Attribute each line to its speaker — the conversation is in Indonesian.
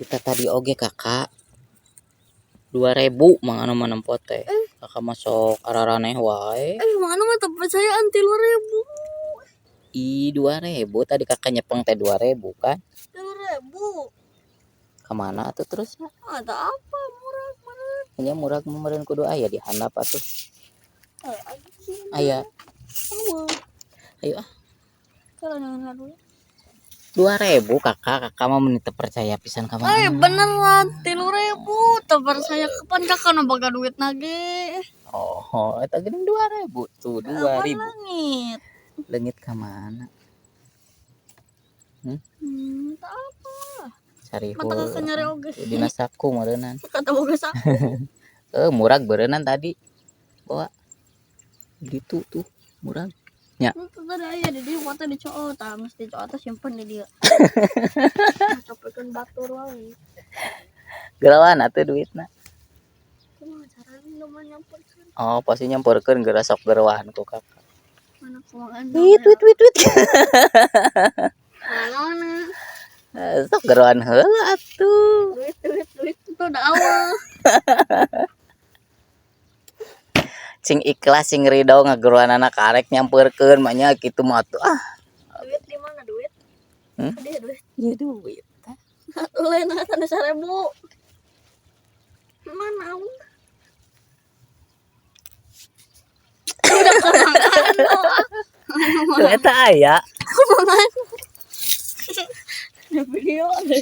Speaker 1: Kita tadi oge kakak 2.000 mangano manempo teh. Kakak masuk araraneh wae.
Speaker 2: Mana mah tempat saya anti 2.000.
Speaker 1: 2.000 tadi kakak nyepeng teh 2.000 kan.
Speaker 2: 2.000.
Speaker 1: Kemana tuh terus?
Speaker 2: Ada apa murah mana?
Speaker 1: Hanya murah kemarin kudu aya di handap atuh. Aya. Ayo ah.
Speaker 2: Kalau dengan dulu.
Speaker 1: 2.000 kakak mah menit percaya pisan ka mana.
Speaker 2: Beneran 3.000 tebar saya kapan kakak boga duit nage.
Speaker 1: Oh, eta geuning 2.000 tuh 2.000.
Speaker 2: Langit.
Speaker 1: Leungit ka mana?
Speaker 2: Tak apa.
Speaker 1: Cari
Speaker 2: Mata kakak nyari oge.
Speaker 1: dina saku meureunnan.
Speaker 2: Kata boga saku.
Speaker 1: Murag beureunnan tadi. Bawa. Gitu tuh, murag. Nya.
Speaker 2: Itu tadi aya di dieu foto dicoo tah mesti dicoo teh simpen di dieu. Copekeun batur wae.
Speaker 1: Gerawan atuh duitna.
Speaker 2: Kumaha carana nu nyamperkeun?
Speaker 1: Oh, pasti nyamperkeun geura sok gerawan ku kakak.
Speaker 2: Mana kumaha
Speaker 1: Wit.
Speaker 2: Mana?
Speaker 1: Sok gerawan heula atuh.
Speaker 2: Duit itu udah awal.
Speaker 1: Cing ikhlas cing ridho ngageruan anak arek nyamperkeun mah nya kitu mah tuh.
Speaker 2: Duit di mana duit? Dia duit.
Speaker 1: Ya duit.
Speaker 2: Lain ada 1.000. Mana? Udah kemangan
Speaker 1: Tuh eta aya.
Speaker 2: Ada video ada.